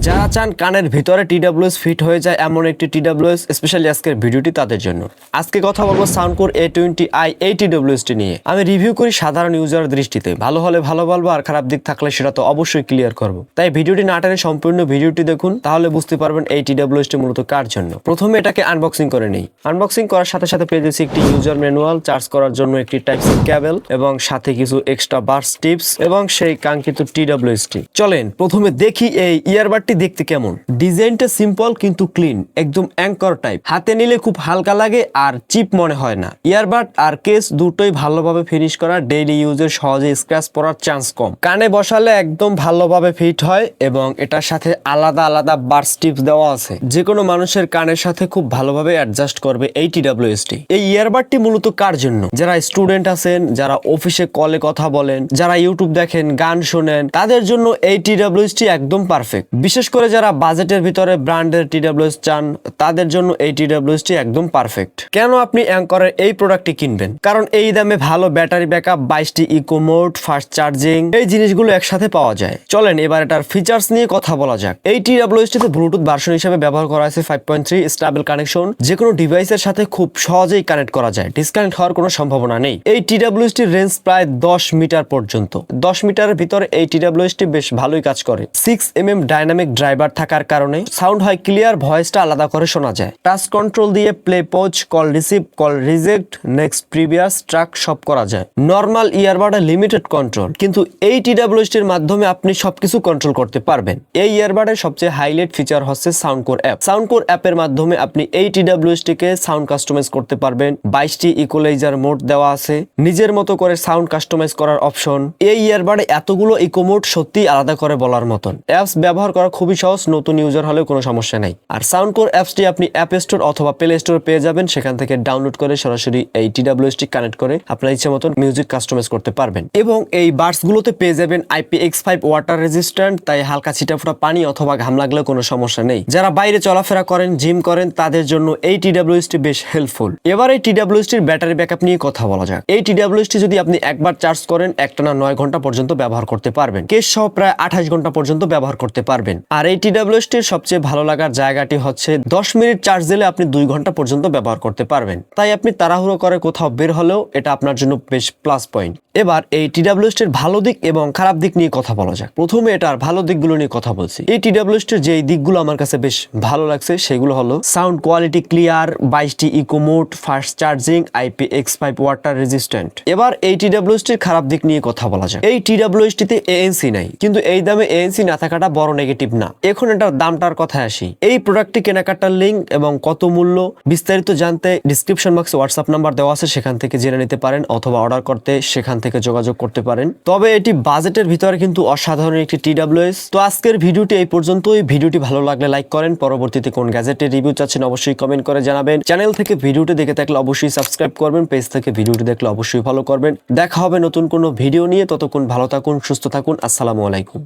যারা চান কানের ভিতরে টিডব্লিউএস ফিট হয়ে যায় এমন একটি টিডব্লিউএস, স্পেশালি আজকের ভিডিওটি তাদের জন্য। আজকে কথা বলবো সাউন্ডকোর A20i এই টিডব্লিউএসটি নিয়ে। আমি রিভিউ করি সাধারণ ইউজার দৃষ্টিতে, ভালো হলে ভালো বলবো আর খারাপ দিক থাকলে সেটা তো অবশ্যই ক্লিয়ার করব। তাই ভিডিওটি না টেনে সম্পূর্ণ ভিডিওটি দেখুন, তাহলে বুঝতে পারবেন এই টিডব্লিউএসটি মূলত কার জন্য। প্রথমে এটাকে আনবক্সিং করে নেই। আনবক্সিং করার সাথে সাথে পেয়ে যাচ্ছি একটি ইউজার ম্যানুয়াল, চার্জ করার জন্য একটি টাইপ সি কেবল এবং সাথে কিছু এক্সট্রা বার্স টিপস এবং সেই কাঙ্ক্ষিত টিডব্লিউএসটি। চলেন প্রথমে দেখি এই ইয়ারবাডটি দেখতে কেমন। ডিজাইনটা সিম্পল কিন্তু ক্লিন, একদম অ্যাঙ্কর টাইপ। হাতে নিলে খুব হালকা লাগে আর চিপ মনে হয় না। ইয়ারবাড আর কেস দুটোই ভালোভাবে ফিনিশ করা, ডেইলি ইউজের সহজে স্ক্র্যাচ পড়ার চান্স কম। কানে বসালে একদম ভালোভাবে ফিট হয় এবং এটার সাথে আলাদা আলাদা বার্স টিপস দেওয়া আছে, যে কোনো মানুষের কানের সাথে খুব ভালোভাবে অ্যাডজাস্ট করবে এই টিডব্লিউএসটি। এই ইয়ারবাডটি মূলত কার জন্য? যারা স্টুডেন্ট আছেন, যারা অফিসে কলে কথা বলেন, যারা ইউটিউব দেখেন, গান শোনেন, তাদের জন্য এই টিডব্লিউএসটি একদম পারফেক্ট। বিশেষ করে যারা বাজেটের ভিতরে ব্র্যান্ডের টিডব্লিউএস চান, তাদের জন্য এই টিডব্লিউএসটি একদম পারফেক্ট। কেন আপনি অ্যাঙ্করের এই প্রোডাক্টটি কিনবেন? কারণ এই দামে ভালো ব্যাটারি ব্যাকআপ, 22টি ইকো মোড, ফাস্ট চার্জিং, এই জিনিসগুলো একসাথে পাওয়া যায়। চলেন এবার এটার ফিচার্স নিয়ে কথা বলা যাক। এই টিডব্লিউএসটিতে ব্লুটুথ ভার্সন হিসেবে ব্যবহার করা হয়েছে 5.3 স্টেবল কানেকশন। যে কোনো ডিভাইসের সাথে খুব সহজেই কানেক্ট করা যায়, ডিসকানেক্ট হওয়ার কোনো সম্ভাবনা নেই। এই টিডব্লিউএসটির রেঞ্জ প্রায় 10 মিটার পর্যন্ত। 10 মিটারের ভিতরে এই টিডব্লিউএসটি বেশ ভালোই কাজ করে। 6mm ডাইনামিক ড্রাইভার থাকার কারণে সাউন্ড হয় ক্লিয়ার, ভয়েসটা আলাদা করে শোনা যায়। টাচ কন্ট্রোল দিয়ে play, pause, call receive, call reject, next, previous, track সব করা যায়। নর্মাল ইয়ারবাডে লিমিটেড কন্ট্রোল, কিন্তু এই টিডব্লিউএসটির মাধ্যমে আপনি সবকিছু কন্ট্রোল করতে পারবেন। এই ইয়ারবাডের সবচেয়ে হাইলাইট ফিচার হচ্ছে সাউন্ডকোর অ্যাপ। সাউন্ডকোর অ্যাপের মাধ্যমে আপনি এই টিডব্লিউএসটিকে সাউন্ড কাস্টমাইজ করতে পারবেন। 22টি ইকুয়ালাইজার মোড দেওয়া আছে, নিজের মতো করে সাউন্ড কাস্টমাইজ করার অপশন। এই ইয়ারবাডে এতগুলো ইকো মোড সত্যি আলাদা করে বলার মতন। অ্যাপস ব্যবহার করা খুবই সহজ, নতুন ইউজার হলেও কোনো সমস্যা নাই। আর সাউন্ডকোর অ্যাপসটি আপনি অ্যাপ স্টোর অথবা প্লে স্টোর পেয়ে যাবেন, সেখান থেকে ডাউনলোড করে সরাসরি এই টিডব্লিউএসটি কানেক্ট করে আপনার ইচ্ছে মতন মিউজিক কাস্টমাইজ করতে পারবেন। এবং এই বাডসগুলোতে পেয়ে যাবেন IPX5 ওয়াটার রেজিস্ট্যান্ট, তাই হালকা ছিটাফোঁটা পানি অথবা ঘাম লাগলে কোনো সমস্যা নেই। যারা বাইরে চলাফেরা করেন, জিম করেন, তাদের জন্য এই টিডব্লিউএসটি বেশ হেল্পফুল। এবার এই টিডব্লিউএসটির ব্যাটারি ব্যাকআপ নিয়ে কথা বলা যাক। এই টিডব্লিউএসটি যদি আপনি একবার চার্জ করেন, একটানা 9 ঘন্টা পর্যন্ত ব্যবহার করতে পারবেন। কেস সহ প্রায় 28 ঘন্টা পর্যন্ত ব্যবহার করতে পারবেন। আর এই টিডব্লিউএসটির সবচেয়ে ভালো লাগার জায়গাটি হচ্ছে 10 মিনিট চার্জ দিলে আপনি 2 ঘন্টা পর্যন্ত ব্যবহার করতে পারবেন। তাই আপনি তাড়াহুড়ো করে কোথাও বের হলেও এটা আপনার জন্য বেশ প্লাস পয়েন্ট। এবার এই টিডব্লিউএসটির ভালো দিক এবং খারাপ দিক নিয়ে কথা বলা যাক। প্রথমে এটার ভালো দিকগুলো নিয়ে কথা বলছি। এই টিডব্লিউএসটির যে দিকগুলো আমার কাছে বেশ ভালো লাগছে সেগুলো হলো সাউন্ড কোয়ালিটি ক্লিয়ার, 22টি eco mode, fast charging, IPX5 water resistant. এবার এই টিডব্লিউএসটির খারাপ দিক নিয়ে কথা বলা যাক। এই টিডব্লিউএসটিতে ANC নাই, কিন্তু এই দামে ANC না থাকাটা বড় নেগেটিভ না। এখন এটার দামটার কথায় আসি। এই প্রোডাক্টটি কেনাকাটার লিঙ্ক এবং কত মূল্য বিস্তারিত জানতে ডিসক্রিপশন বক্সে হোয়াটসঅ্যাপ নাম্বার দেওয়া আছে, সেখান থেকে জেনে নিতে পারেন অথবা অর্ডার করতে সেখান থেকে যোগাযোগ করতে পারেন। তবে এটি বাজেটের ভিতরে কিন্তু অসাধারণ একটি টিডব্লিউএস। তো আজকের ভিডিওটি এই পর্যন্তই। ভিডিওটি ভালো লাগলে লাইক করেন, পরবর্তীতে কোন গ্যাজেটের রিভিউ চাচ্ছেন অবশ্যই কমেন্ট করে জানাবেন। চ্যানেল থেকে ভিডিওটি দেখে থাকলে অবশ্যই সাবস্ক্রাইব করবেন, পেজ থেকে ভিডিওটি দেখলে অবশ্যই ফলো করবেন। দেখা হবে নতুন কোনো ভিডিও নিয়ে, ততক্ষণ ভালো থাকুন, সুস্থ থাকুন। আসসালামু আলাইকুম।